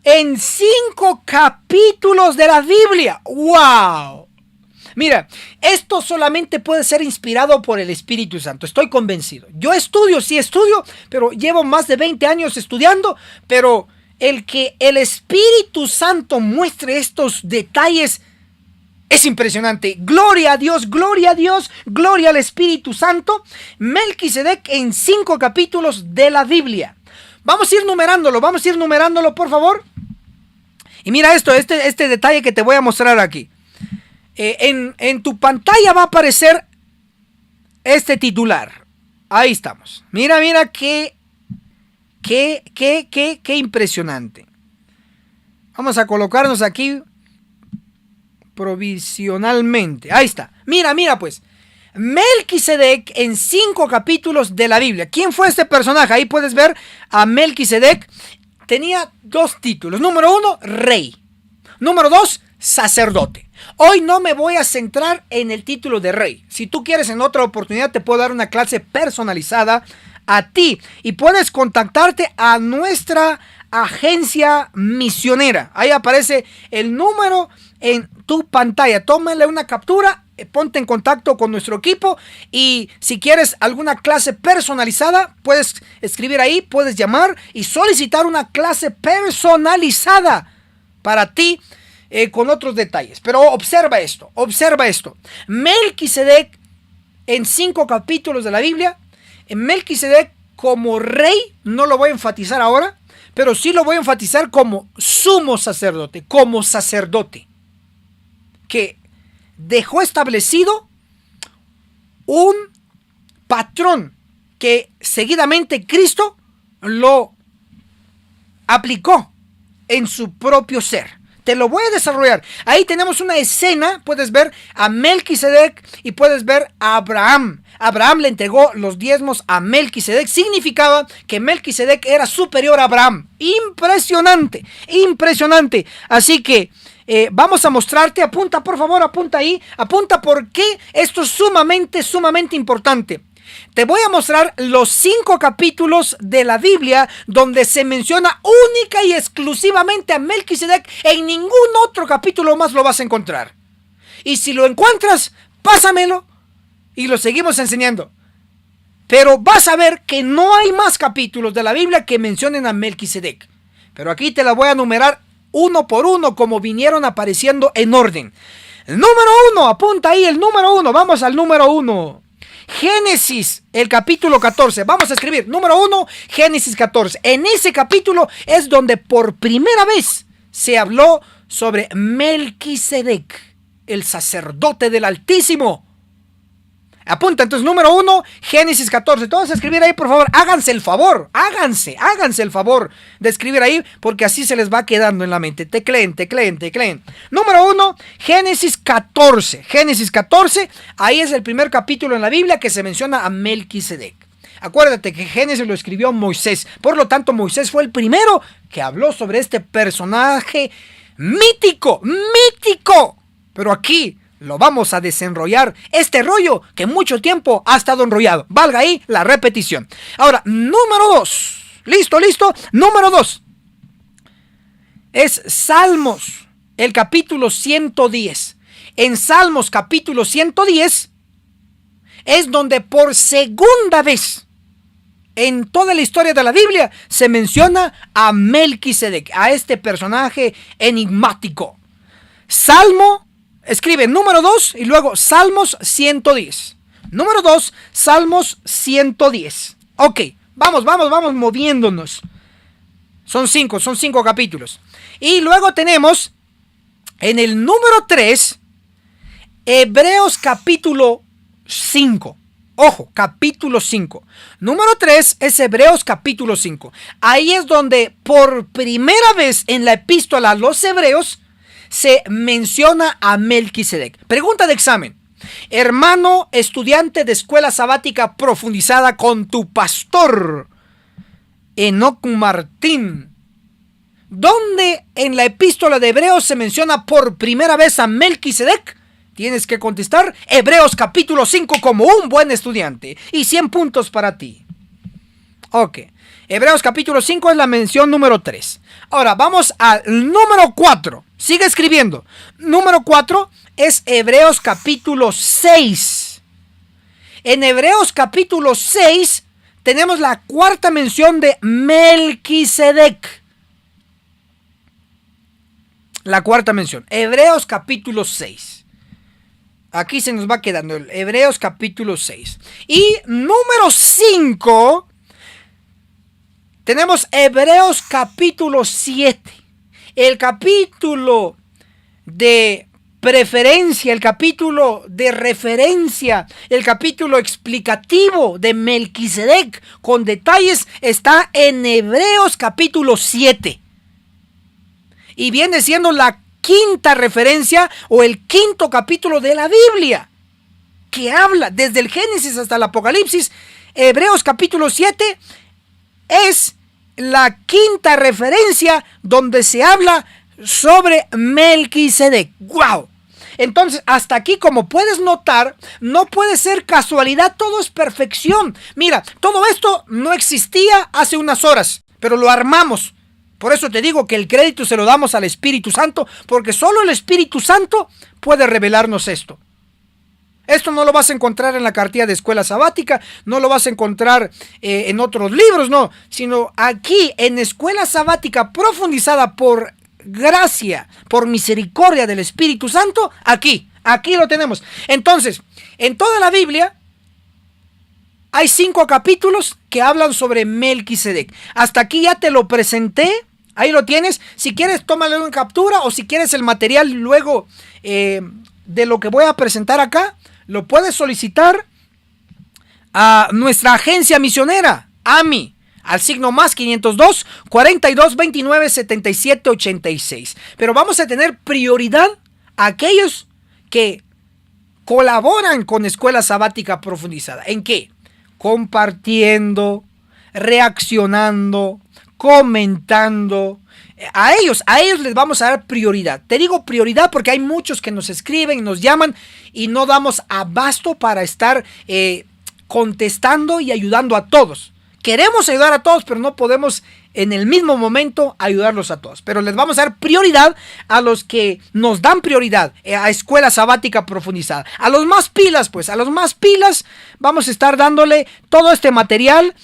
en 5 capítulos de la Biblia. ¡Wow! Mira, esto solamente puede ser inspirado por el Espíritu Santo, estoy convencido. Yo sí estudio, pero llevo más de 20 años estudiando, pero el que el Espíritu Santo muestre estos detalles es impresionante. Gloria a Dios, gloria a Dios, gloria al Espíritu Santo. Melquisedec en 5 capítulos de la Biblia. Vamos a ir numerándolo, por favor. Y mira este detalle que te voy a mostrar aquí. En tu pantalla va a aparecer este titular. Ahí estamos. Mira qué impresionante. Vamos a colocarnos aquí provisionalmente. Ahí está. Mira pues. Melquisedec en 5 capítulos de la Biblia. ¿Quién fue este personaje? Ahí puedes ver a Melquisedec. Tenía 2 títulos. Número 1, rey. Número 2, sacerdote. Hoy no me voy a centrar en el título de rey. Si tú quieres, en otra oportunidad te puedo dar una clase personalizada a ti y puedes contactarte a nuestra agencia misionera. Ahí aparece el número en tu pantalla. Tómale una captura, ponte en contacto con nuestro equipo y si quieres alguna clase personalizada, puedes escribir ahí, puedes llamar y solicitar una clase personalizada para ti. Con otros detalles, pero observa esto. Melquisedec en 5 capítulos de la Biblia, Melquisedec como rey, no lo voy a enfatizar ahora, pero sí lo voy a enfatizar como sumo sacerdote, como sacerdote, que dejó establecido un patrón que seguidamente Cristo lo aplicó en su propio ser. te lo voy a desarrollar. Ahí tenemos una escena, puedes ver a Melquisedec y puedes ver a Abraham. Abraham le entregó los diezmos a Melquisedec. Significaba que Melquisedec era superior a Abraham. Impresionante, impresionante. Así que vamos a mostrarte, apunta por favor, apunta ahí, apunta porque esto es sumamente, sumamente importante. Te voy a mostrar los 5 capítulos de la Biblia donde se menciona única y exclusivamente a Melquisedec. En ningún otro capítulo más lo vas a encontrar. Y si lo encuentras, pásamelo y lo seguimos enseñando. Pero vas a ver que no hay más capítulos de la Biblia que mencionen a Melquisedec. Pero aquí te la voy a numerar uno por uno como vinieron apareciendo en orden. El número 1, apunta ahí el número 1. Vamos al número 1. Génesis, el capítulo 14. Vamos a escribir, número 1, Génesis 14. En ese capítulo es donde por primera vez se habló sobre Melquisedec, el sacerdote del Altísimo. Apunta, entonces, número 1, Génesis 14. Todos a escribir ahí, por favor. Háganse el favor, háganse el favor de escribir ahí, porque así se les va quedando en la mente. Tecleen. Número 1, Génesis 14. Génesis 14, ahí es el primer capítulo en la Biblia que se menciona a Melquisedec. Acuérdate que Génesis lo escribió Moisés. Por lo tanto, Moisés fue el primero que habló sobre este personaje mítico. Pero aquí lo vamos a desenrollar, este rollo que mucho tiempo ha estado enrollado. Valga ahí la repetición. Ahora, número 2. ¿Listo? Número 2. Es Salmos, el capítulo 110. En Salmos capítulo 110 es donde por segunda vez en toda la historia de la Biblia se menciona a Melquisedec, a este personaje enigmático. Escribe número 2 y luego Salmos 110. Número 2, Salmos 110. Ok, vamos moviéndonos. Son 5 capítulos. Y luego tenemos en el número 3, Hebreos capítulo 5. Ojo, capítulo 5. Número 3 es Hebreos capítulo 5. Ahí es donde por primera vez en la epístola a los Hebreos se menciona a Melquisedec. Pregunta de examen. Hermano estudiante de escuela sabática profundizada con tu pastor Enoc Martín, ¿dónde en la epístola de Hebreos se menciona por primera vez a Melquisedec? Tienes que contestar Hebreos capítulo 5 como un buen estudiante. Y 100 puntos para ti. Ok. Hebreos capítulo 5 es la mención número 3. Ahora vamos al número 4. Sigue escribiendo. Número 4 es Hebreos capítulo 6. En Hebreos capítulo 6 tenemos la cuarta mención de Melquisedec. La cuarta mención. Hebreos capítulo 6. Aquí se nos va quedando el Hebreos capítulo 6. Y número 5 tenemos Hebreos capítulo 7. El capítulo de preferencia, el capítulo de referencia, el capítulo explicativo de Melquisedec con detalles está en Hebreos capítulo 7. Y viene siendo la quinta referencia o el quinto capítulo de la Biblia que habla desde el Génesis hasta el Apocalipsis. Hebreos capítulo 7 es la quinta referencia donde se habla sobre Melquisedec. ¡Wow! Entonces, hasta aquí, como puedes notar, no puede ser casualidad, todo es perfección. Mira, todo esto no existía hace unas horas, pero lo armamos. Por eso te digo que el crédito se lo damos al Espíritu Santo, porque solo el Espíritu Santo puede revelarnos esto. Esto no lo vas a encontrar en la cartilla de escuela sabática, no lo vas a encontrar en otros libros, no, sino aquí en escuela sabática profundizada por gracia, por misericordia del Espíritu Santo, aquí lo tenemos. Entonces, en toda la Biblia hay 5 capítulos que hablan sobre Melquisedec. Hasta aquí ya te lo presenté, ahí lo tienes. Si quieres, tómalo en captura, o si quieres el material luego de lo que voy a presentar acá, lo puedes solicitar a nuestra agencia misionera, AMI. al signo más 502 42 29 77 86. Pero vamos a tener prioridad a aquellos que colaboran con Escuela Sabática Profundizada. ¿En qué? Compartiendo, reaccionando, comentando. A ellos les vamos a dar prioridad. Te digo prioridad porque hay muchos que nos escriben, nos llaman y no damos abasto para estar contestando y ayudando a todos. Queremos ayudar a todos, pero no podemos en el mismo momento ayudarlos a todos. Pero les vamos a dar prioridad a los que nos dan prioridad a Escuela Sabática Profundizada. A los más pilas, pues, a los más pilas vamos a estar dándole todo este material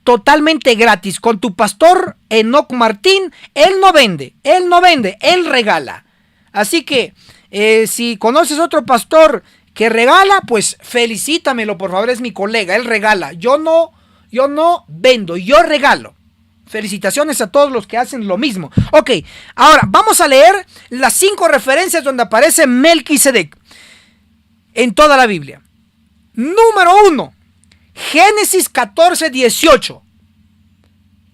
totalmente gratis. Con tu pastor Enoc Martín, él no vende, él regala. Así que si conoces otro pastor que regala, pues felicítamelo, por favor, es mi colega, él regala. Yo no vendo, yo regalo. Felicitaciones a todos los que hacen lo mismo. Ok, ahora vamos a leer las 5 referencias donde aparece Melquisedec en toda la Biblia. Número 1, Génesis 14, 18.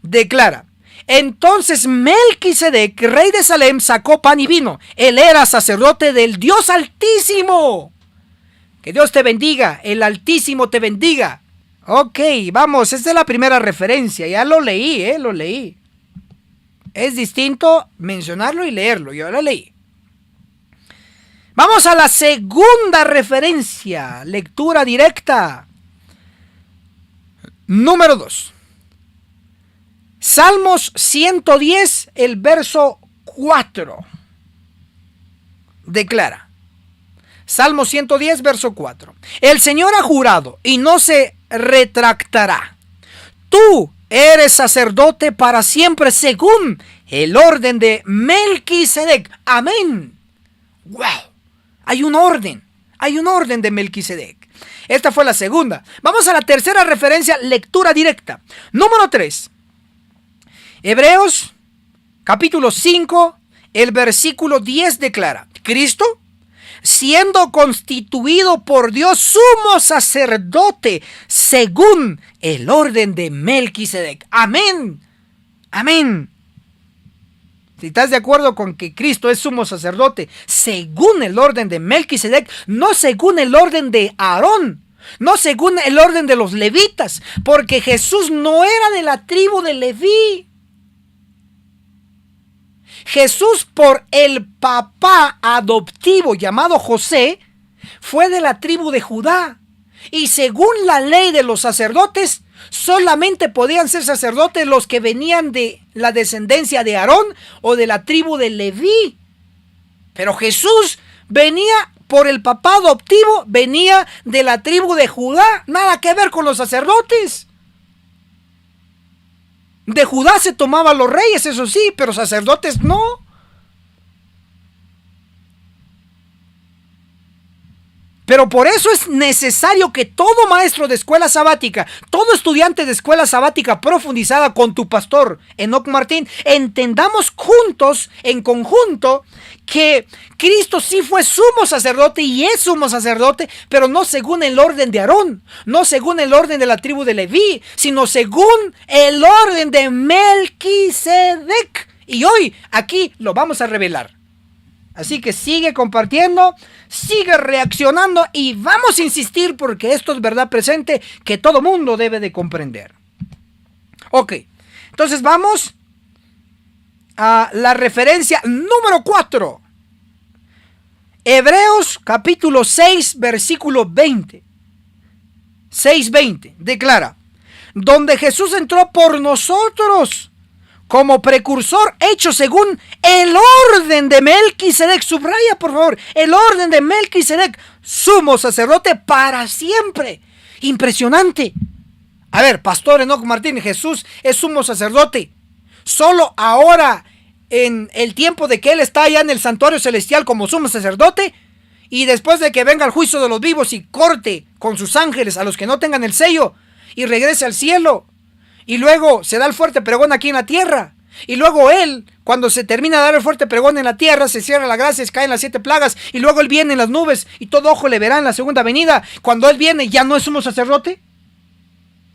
Declara: entonces Melquisedec, rey de Salem, sacó pan y vino. Él era sacerdote del Dios Altísimo. Que Dios te bendiga, el Altísimo te bendiga. Ok, vamos, esta es la primera referencia, ya lo leí. Es distinto mencionarlo y leerlo, yo lo leí. Vamos a la segunda referencia, lectura directa. Número 2. Salmos 110, el verso 4. Declara. Salmo 110, verso 4. El Señor ha jurado y no se retractará. Tú eres sacerdote para siempre según el orden de Melquisedec. Amén. Wow. Hay un orden de Melquisedec. Esta fue la segunda. Vamos a la tercera referencia, lectura directa. Número 3. Hebreos, capítulo 5, el versículo 10 declara: Cristo, siendo constituido por Dios sumo sacerdote según el orden de Melquisedec. Amén. Amén. Si estás de acuerdo con que Cristo es sumo sacerdote según el orden de Melquisedec, no según el orden de Aarón, no según el orden de los levitas, porque Jesús no era de la tribu de Leví. Jesús, por el papá adoptivo llamado José, fue de la tribu de Judá. Y según la ley de los sacerdotes, solamente podían ser sacerdotes los que venían de la descendencia de Aarón o de la tribu de Leví. Pero Jesús venía por el papá adoptivo, venía de la tribu de Judá. Nada que ver con los sacerdotes. De Judá se tomaban los reyes, eso sí, pero sacerdotes no. Pero por eso es necesario que todo maestro de escuela sabática, todo estudiante de escuela sabática profundizada con tu pastor Enoc Martín, entendamos juntos, en conjunto, que Cristo sí fue sumo sacerdote y es sumo sacerdote, pero no según el orden de Aarón, no según el orden de la tribu de Leví, sino según el orden de Melquisedec. Y hoy aquí lo vamos a revelar. Así que sigue compartiendo, sigue reaccionando y vamos a insistir porque esto es verdad presente que todo mundo debe de comprender. Ok, entonces vamos a la referencia número 4. Hebreos capítulo 6 versículo 20. 6:20 declara: donde Jesús entró por nosotros como precursor hecho según el orden de Melquisedec. Subraya, por favor, el orden de Melquisedec, sumo sacerdote para siempre. Impresionante. A ver, pastor Enoc Martín, Jesús es sumo sacerdote solo ahora en el tiempo de que él está allá en el santuario celestial como sumo sacerdote, y después de que venga el juicio de los vivos y corte con sus ángeles a los que no tengan el sello y regrese al cielo. Y luego se da el fuerte pregón aquí en la tierra. Y luego él, cuando se termina de dar el fuerte pregón en la tierra, se cierra la gracia, caen las 7 plagas. Y luego él viene en las nubes y todo ojo le verá en la segunda venida. Cuando él viene, ¿ya no es sumo sacerdote?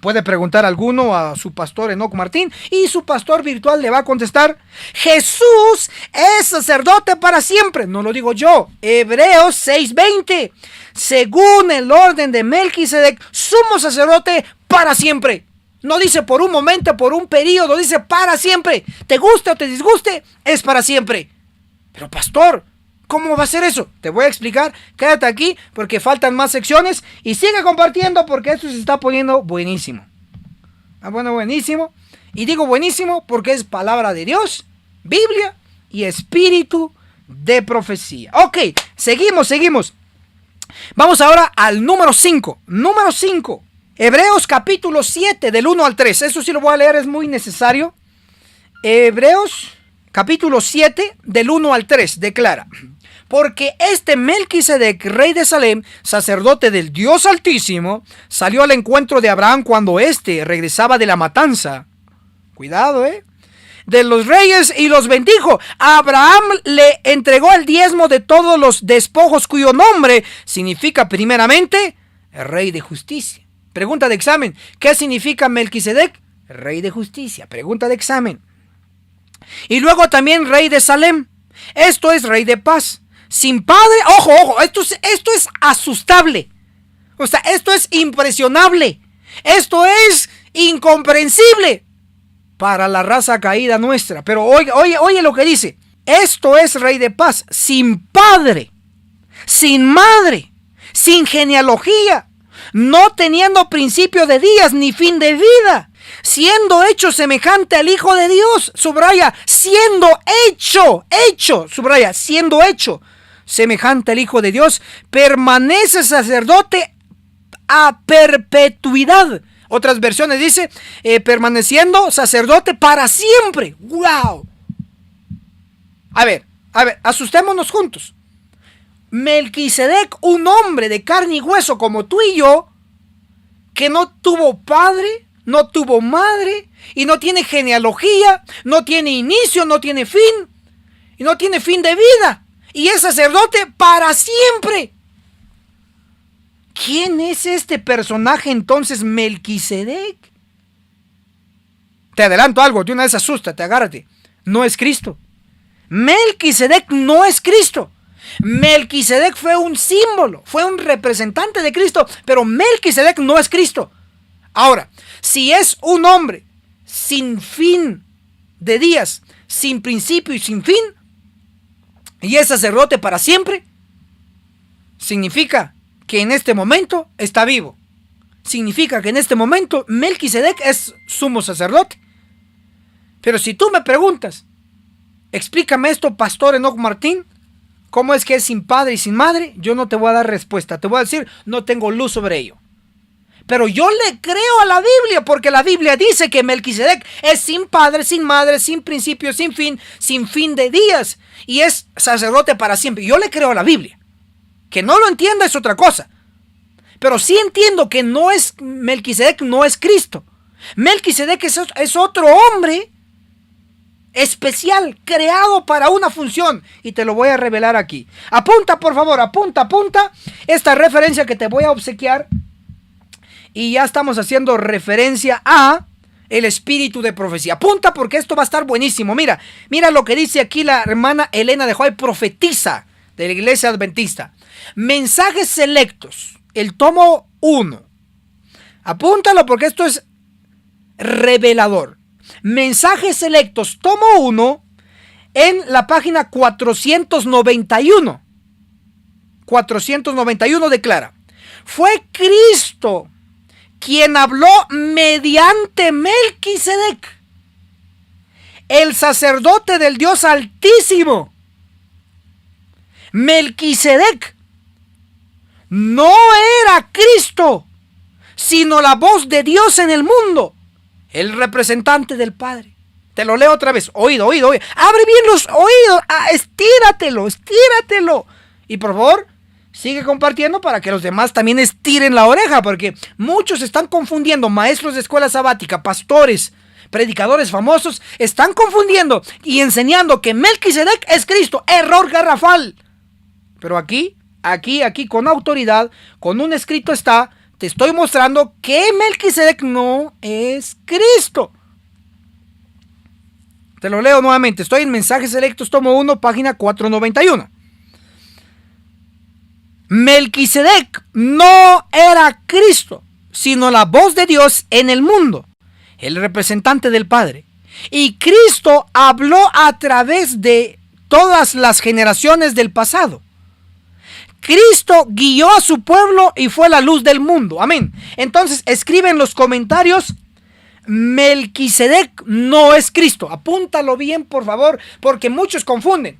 Puede preguntar alguno a su pastor Enoc Martín y su pastor virtual le va a contestar: Jesús es sacerdote para siempre. No lo digo yo. Hebreos 6:20. Según el orden de Melquisedec, sumo sacerdote para siempre. No dice por un momento, por un periodo, dice para siempre. Te guste o te disguste, es para siempre. Pero pastor, ¿cómo va a ser eso? Te voy a explicar. Quédate aquí porque faltan más secciones y sigue compartiendo porque esto se está poniendo buenísimo. Bueno, buenísimo. Y digo buenísimo porque es palabra de Dios, Biblia y espíritu de profecía. Ok, seguimos. Vamos ahora al número 5. Número 5. Hebreos capítulo 7 del 1 al 3. Eso sí lo voy a leer, es muy necesario. Hebreos capítulo 7 del 1 al 3 declara: porque este Melquisedec, rey de Salem, sacerdote del Dios Altísimo, salió al encuentro de Abraham cuando éste regresaba de la matanza. Cuidado, de los reyes y los bendijo. A Abraham le entregó el diezmo de todos los despojos cuyo nombre significa primeramente el rey de justicia. Pregunta de examen: ¿qué significa Melquisedec? Rey de justicia. Pregunta de examen. Y luego también rey de Salem. Esto es rey de paz. Sin padre, ojo, esto es asustable. O sea, esto es impresionable. Esto es incomprensible para la raza caída nuestra. Pero oye lo que dice. Esto es rey de paz, sin padre, sin madre, sin genealogía, no teniendo principio de días ni fin de vida, siendo hecho semejante al Hijo de Dios. Subraya, siendo hecho, subraya, siendo hecho semejante al Hijo de Dios, permanece sacerdote a perpetuidad. Otras versiones dice, permaneciendo sacerdote para siempre. ¡Wow! A ver, asustémonos juntos. Melquisedec, un hombre de carne y hueso como tú y yo, que no tuvo padre, no tuvo madre, y no tiene genealogía, no tiene inicio, no tiene fin, y no tiene fin de vida, y es sacerdote para siempre. ¿Quién es este personaje entonces, Melquisedec? Te adelanto algo, de una vez asústate, agárrate. No es Cristo. Melquisedec no es Cristo. Melquisedec fue un símbolo, fue un representante de Cristo, pero Melquisedec no es Cristo. Ahora, si es un hombre sin fin de días, sin principio y sin fin, y es sacerdote para siempre, significa que en este momento está vivo. Significa que en este momento Melquisedec es sumo sacerdote. Pero si tú me preguntas, explícame esto, pastor Enoc Martín, ¿cómo es que es sin padre y sin madre? Yo no te voy a dar respuesta, te voy a decir, no tengo luz sobre ello. Pero yo le creo a la Biblia, porque la Biblia dice que Melquisedec es sin padre, sin madre, sin principio, sin fin de días, y es sacerdote para siempre. Yo le creo a la Biblia. Que no lo entienda es otra cosa. Pero sí entiendo que no es Melquisedec, no es Cristo. Melquisedec es otro hombre especial, creado para una función, y te lo voy a revelar aquí. Apunta, por favor, apunta esta referencia que te voy a obsequiar, y ya estamos haciendo referencia a el espíritu de profecía. Apunta porque esto va a estar buenísimo. Mira lo que dice aquí la hermana Elena de Hoy, profetisa de la iglesia adventista. Mensajes selectos, el tomo 1. Apúntalo porque esto es revelador. Mensajes selectos, tomo 1, en la página 491. 491 declara: fue Cristo quien habló mediante Melquisedec, el sacerdote del Dios Altísimo. Melquisedec no era Cristo, sino la voz de Dios en el mundo, el representante del Padre. Te lo leo otra vez. Oído. Abre bien los oídos. Estíratelo. Y por favor, sigue compartiendo para que los demás también estiren la oreja, porque muchos están confundiendo. Maestros de escuela sabática, pastores, predicadores famosos, están confundiendo y enseñando que Melquisedec es Cristo. Error garrafal. Pero aquí, con autoridad, con un escrito está te estoy mostrando que Melquisedec no es Cristo. Te lo leo nuevamente. Estoy en Mensajes Selectos, tomo 1, página 491. Melquisedec no era Cristo, sino la voz de Dios en el mundo, el representante del Padre. Y Cristo habló a través de todas las generaciones del pasado. Cristo guió a su pueblo y fue la luz del mundo. Amén. Entonces escribe en los comentarios: Melquisedec no es Cristo. Apúntalo bien, por favor, porque muchos confunden.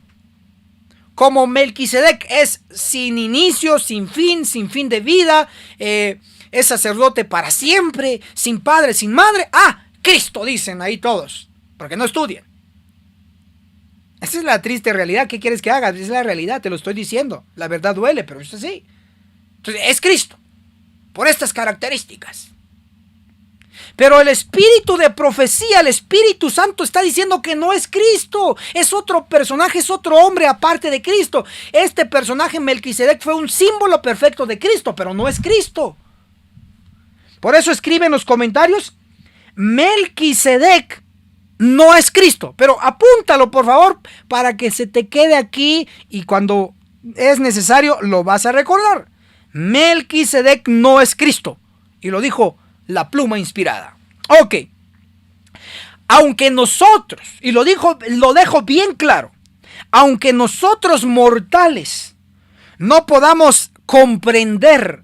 Como Melquisedec es sin inicio, sin fin de vida, es sacerdote para siempre, sin padre, sin madre. Cristo, dicen ahí todos, porque no estudian. Esa es la triste realidad. ¿Qué quieres que haga? Esa es la realidad, te lo estoy diciendo. La verdad duele, pero es así. Entonces, es Cristo, por estas características. Pero el espíritu de profecía, el Espíritu Santo, está diciendo que no es Cristo. Es otro personaje, es otro hombre aparte de Cristo. Este personaje, Melquisedec, fue un símbolo perfecto de Cristo, pero no es Cristo. Por eso escribe en los comentarios: Melquisedec no es Cristo. Pero apúntalo, por favor, para que se te quede aquí y cuando es necesario lo vas a recordar. Melquisedec no es Cristo. Y lo dijo la pluma inspirada. Ok. Aunque nosotros, y lo dejo bien claro, aunque nosotros mortales no podamos comprender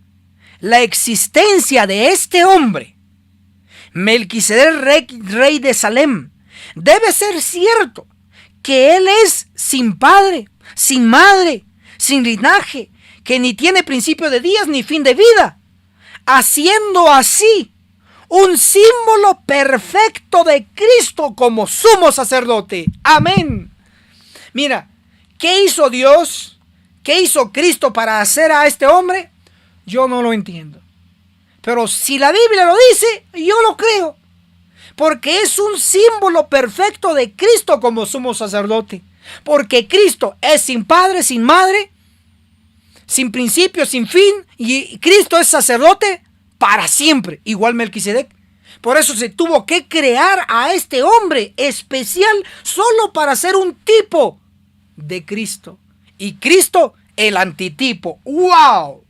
la existencia de este hombre, Melquisedec, rey de Salem, debe ser cierto que él es sin padre, sin madre, sin linaje, que ni tiene principio de días ni fin de vida, haciendo así un símbolo perfecto de Cristo como sumo sacerdote. Amén. Mira, ¿qué hizo Dios? ¿Qué hizo Cristo para hacer a este hombre? Yo no lo entiendo. Pero si la Biblia lo dice, yo lo creo. Porque es un símbolo perfecto de Cristo como sumo sacerdote. Porque Cristo es sin padre, sin madre, sin principio, sin fin. Y Cristo es sacerdote para siempre, igual Melquisedec. Por eso se tuvo que crear a este hombre especial solo para ser un tipo de Cristo. Y Cristo, el antitipo. ¡Wow!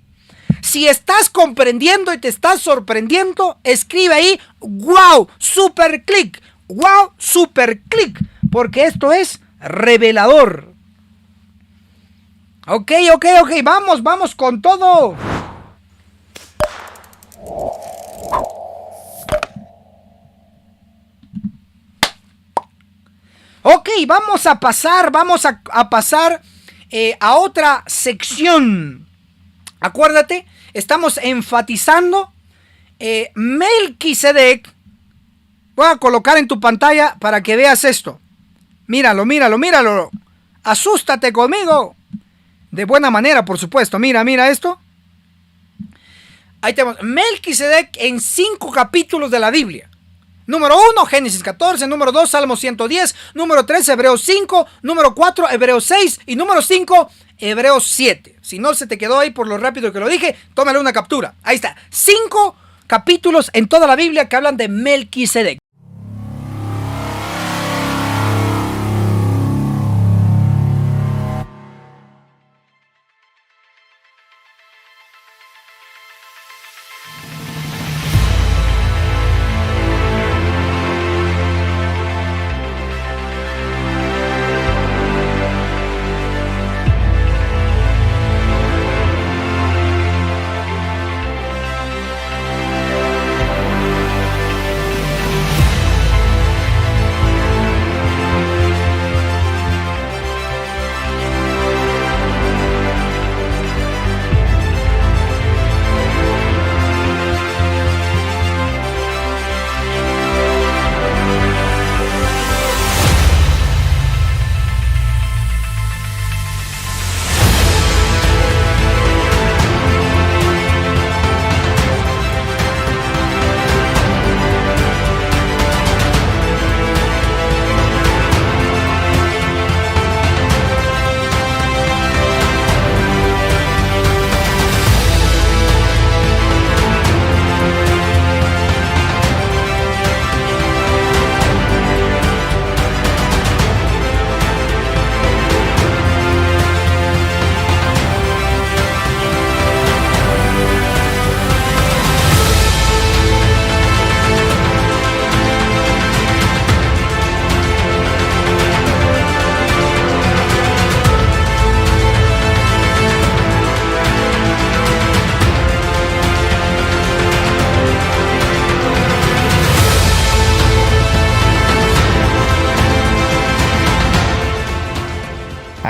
Si estás comprendiendo y te estás sorprendiendo, escribe ahí: ¡Wow! ¡Super click! ¡Wow! ¡Super click! Porque esto es revelador. Ok. Vamos con todo. Ok, vamos a pasar a otra sección. Acuérdate, estamos enfatizando Melquisedec. Voy a colocar en tu pantalla para que veas esto. Míralo. Asústate conmigo. De buena manera, por supuesto. Mira esto. Ahí tenemos Melquisedec en 5 capítulos de la Biblia. Número 1, Génesis 14. Número 2, Salmo 110. Número 3, Hebreos 5. Número 4, Hebreos 6. Y número 5, Hebreos 7. Si no se te quedó ahí por lo rápido que lo dije, tómale una captura. Ahí está. 5 capítulos en toda la Biblia que hablan de Melquisedec.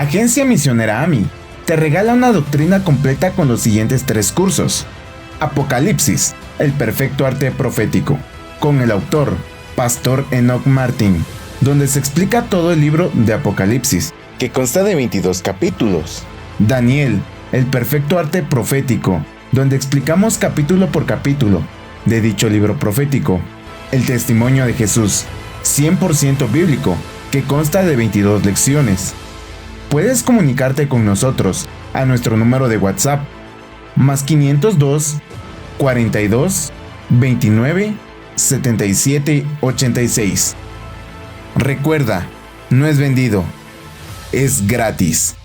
Agencia Misionera AMI te regala una doctrina completa con los siguientes 3 cursos. Apocalipsis, el perfecto arte profético, con el autor, Pastor Enoch Martin, donde se explica todo el libro de Apocalipsis, que consta de 22 capítulos. Daniel, el perfecto arte profético, donde explicamos capítulo por capítulo de dicho libro profético. El testimonio de Jesús, 100% bíblico, que consta de 22 lecciones. Puedes comunicarte con nosotros a nuestro número de WhatsApp, más 502 42 29 77 86. Recuerda, no es vendido, es gratis.